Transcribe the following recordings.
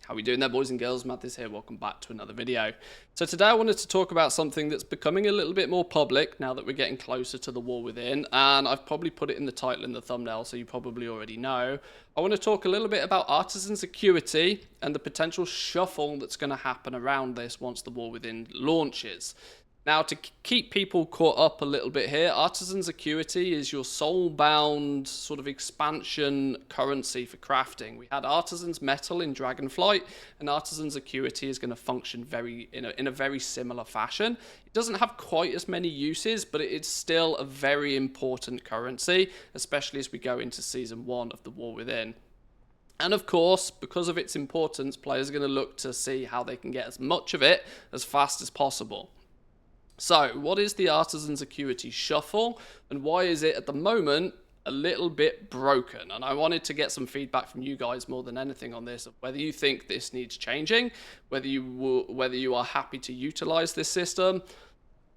How we doing there, boys and girls? Manthieus here. Welcome back to another video. So today I wanted to talk about something that's becoming a little bit more public now that we're getting closer to the war within, and I've probably put it in the title and the thumbnail, so you probably already know. I want to talk a little bit about Artisan's Acuity and the potential shuffle that's going to happen around this once the war within launches. Now, to keep people caught up a little bit here, Artisan's Acuity is your soul-bound sort of expansion currency for crafting. We had Artisan's Metal in Dragonflight, and Artisan's Acuity is going to function in a very similar fashion. It doesn't have quite as many uses, but it's still a very important currency, especially as we go into Season 1 of the War Within. And of course, because of its importance, players are going to look to see how they can get as much of it as fast as possible. So, what is the Artisan's Acuity Shuffle, and why is it at the moment a little bit broken? And I wanted to get some feedback from you guys more than anything on this, of whether you think this needs changing, whether you are happy to utilize this system.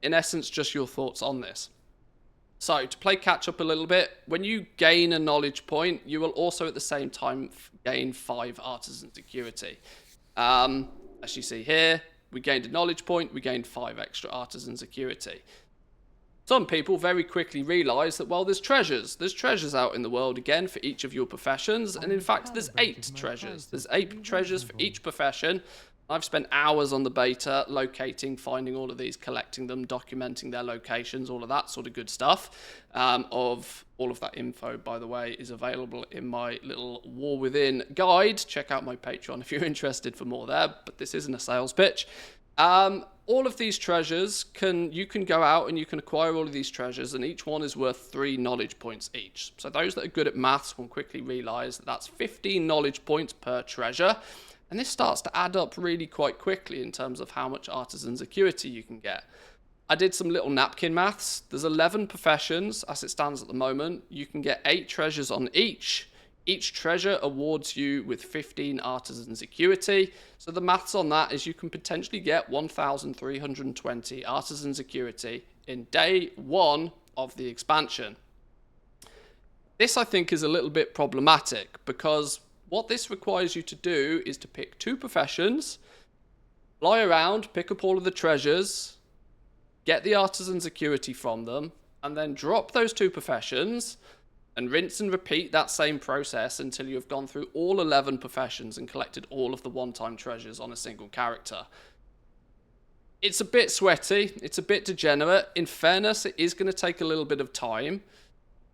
In essence, just your thoughts on this. So, to play catch up a little bit, when you gain a knowledge point, you will also at the same time gain 5 Artisan's Acuity. As you see here, we gained a knowledge point, we gained 5 extra Artisan's Acuity. Some people very quickly realise that, well, there's treasures. There's treasures out in the world again for each of your professions, and in fact there's 8 treasures. There's 8 treasures for each profession. I've spent hours on the beta locating, finding all of these, collecting them, documenting their locations, all of that sort of good stuff. All of that info, by the way, is available in my little War Within guide. Check out my Patreon if you're interested for more there, but this isn't a sales pitch. All of these treasures, you can go out and you can acquire all of these treasures, and each one is worth 3 knowledge points each. So those that are good at maths will quickly realise that that's 15 knowledge points per treasure. And this starts to add up really quite quickly in terms of how much Artisan's Acuity you can get. I did some little napkin maths. There's 11 professions as it stands at the moment. You can get 8 treasures on each. Each treasure awards you with 15 Artisan's Acuity. So the maths on that is you can potentially get 1,320 Artisan's Acuity in day 1 of the expansion. This, I think, is a little bit problematic because what this requires you to do is to pick 2 professions, fly around, pick up all of the treasures, get the Artisan's Acuity from them, and then drop those 2 professions and rinse and repeat that same process until you have gone through all 11 professions and collected all of the one-time treasures on a single character. It's a bit sweaty, it's a bit degenerate. In fairness, it is going to take a little bit of time,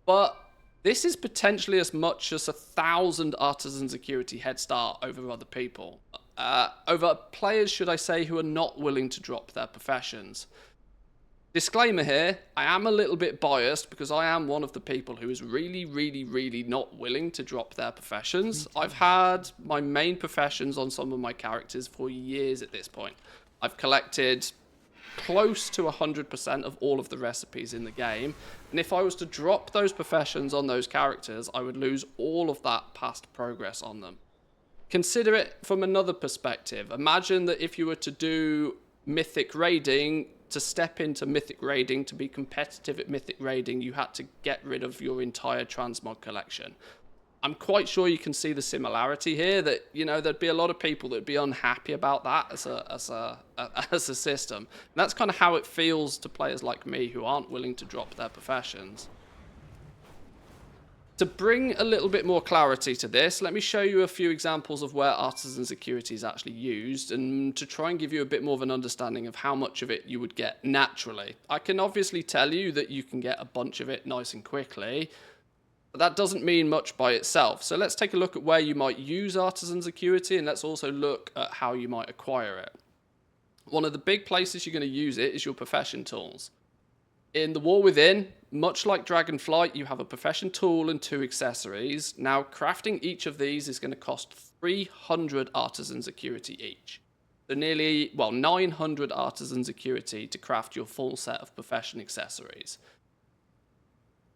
but this is potentially as much as 1,000 Artisan's Acuity head start over other people. Over players, should I say, who are not willing to drop their professions. Disclaimer here, I am a little bit biased because I am one of the people who is really not willing to drop their professions. I've had my main professions on some of my characters for years at this point. I've collected close to 100% of all of the recipes in the game, and if I was to drop those professions on those characters, I would lose all of that past progress on them. Consider it from another perspective. Imagine that if you were to do mythic raiding, to step into mythic raiding, to be competitive at mythic raiding, you had to get rid of your entire transmog collection. I'm quite sure you can see the similarity here, that, you know, there'd be a lot of people that'd be unhappy about that as a system. And that's kind of how it feels to players like me who aren't willing to drop their professions. To bring a little bit more clarity to this, let me show you a few examples of where Artisan's Acuity is actually used, and to try and give you a bit more of an understanding of how much of it you would get naturally. I can obviously tell you that you can get a bunch of it nice and quickly, but that doesn't mean much by itself. So let's take a look at where you might use Artisan's Acuity, and let's also look at how you might acquire it. One of the big places you're going to use it is your profession tools. In the War Within, much like Dragonflight, you have a profession tool and 2 accessories. Now, crafting each of these is going to cost 300 Artisan's Acuity each. So nearly, 900 Artisan's Acuity to craft your full set of profession accessories.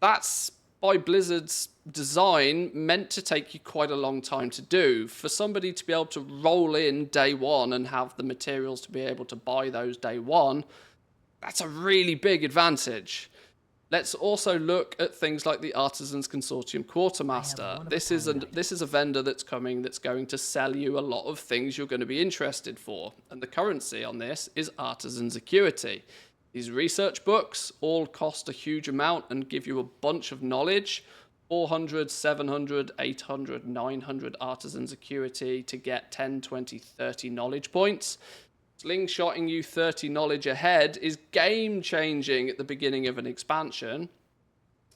That's, by Blizzard's design, meant to take you quite a long time to do. For somebody to be able to roll in day 1 and have the materials to be able to buy those day 1, that's a really big advantage. Let's also look at things like the Artisans Consortium Quartermaster. This is a vendor that's coming that's going to sell you a lot of things you're going to be interested for. And the currency on this is Artisans Acuity. These research books all cost a huge amount and give you a bunch of knowledge. 400, 700, 800, 900 Artisans Acuity to get 10, 20, 30 knowledge points. Slingshotting you 30 knowledge ahead is game-changing at the beginning of an expansion.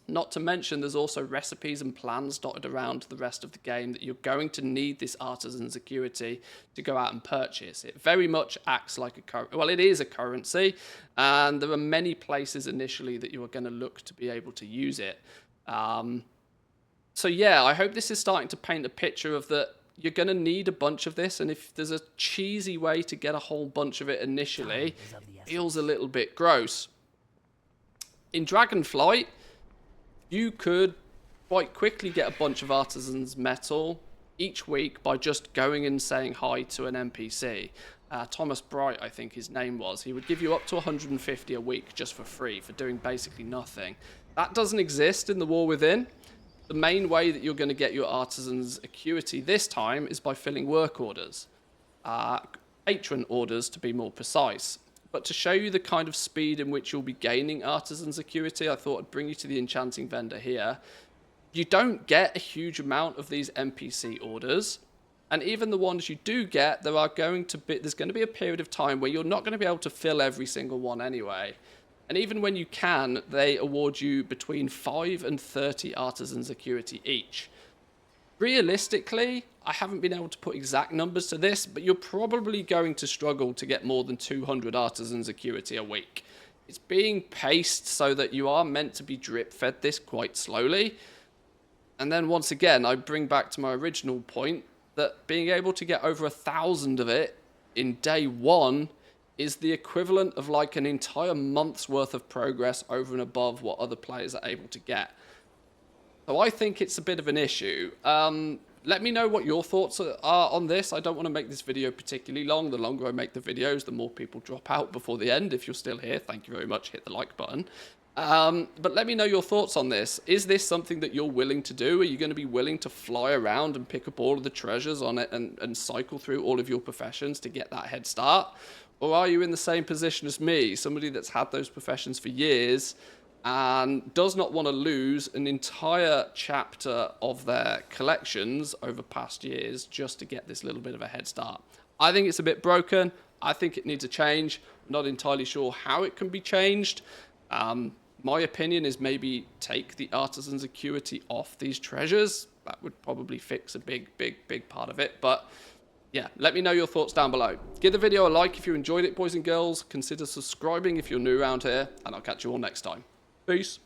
Not to mention, there's also recipes and plans dotted around the rest of the game that you're going to need this Artisan's Acuity to go out and purchase. It very much acts like a currency. Well, it is a currency, and there are many places initially that you are going to look to be able to use it. So yeah, I hope this is starting to paint a picture of that. You're going to need a bunch of this, and if there's a cheesy way to get a whole bunch of it initially, it feels a little bit gross. In Dragonflight, you could quite quickly get a bunch of Artisan's Metal each week by just going and saying hi to an NPC. Thomas Bright, I think his name was. He would give you up to 150 a week just for free for doing basically nothing. That doesn't exist in the War Within. The main way that you're going to get your Artisan's Acuity this time is by filling work orders. Patron orders, to be more precise. But to show you the kind of speed in which you'll be gaining Artisan's Acuity, I thought I'd bring you to the enchanting vendor here. You don't get a huge amount of these NPC orders. And even the ones you do get, there's going to be a period of time where you're not going to be able to fill every single one anyway. And even when you can, they award you between 5 and 30 Artisan's Acuity each. Realistically, I haven't been able to put exact numbers to this, but you're probably going to struggle to get more than 200 Artisan's Acuity a week. It's being paced so that you are meant to be drip-fed this quite slowly. And then once again, I bring back to my original point that being able to get over 1,000 of it in day one is the equivalent of like an entire month's worth of progress over and above what other players are able to get. So I think it's a bit of an issue. Let me know what your thoughts are on this. I don't want to make this video particularly long. The longer I make the videos, the more people drop out before the end. If you're still here, thank you very much. Hit the like button. But let me know your thoughts on this. Is this something that you're willing to do? Are you going to be willing to fly around and pick up all of the treasures on it and cycle through all of your professions to get that head start? Or are you in the same position as me, somebody that's had those professions for years and does not want to lose an entire chapter of their collections over past years just to get this little bit of a head start? I think it's a bit broken. I think it needs a change. I'm not entirely sure how it can be changed. My opinion is maybe take the Artisan's Acuity off these treasures. That would probably fix a big part of it. But yeah, let me know your thoughts down below. Give the video a like if you enjoyed it, boys and girls. Consider subscribing if you're new around here, and I'll catch you all next time. Peace.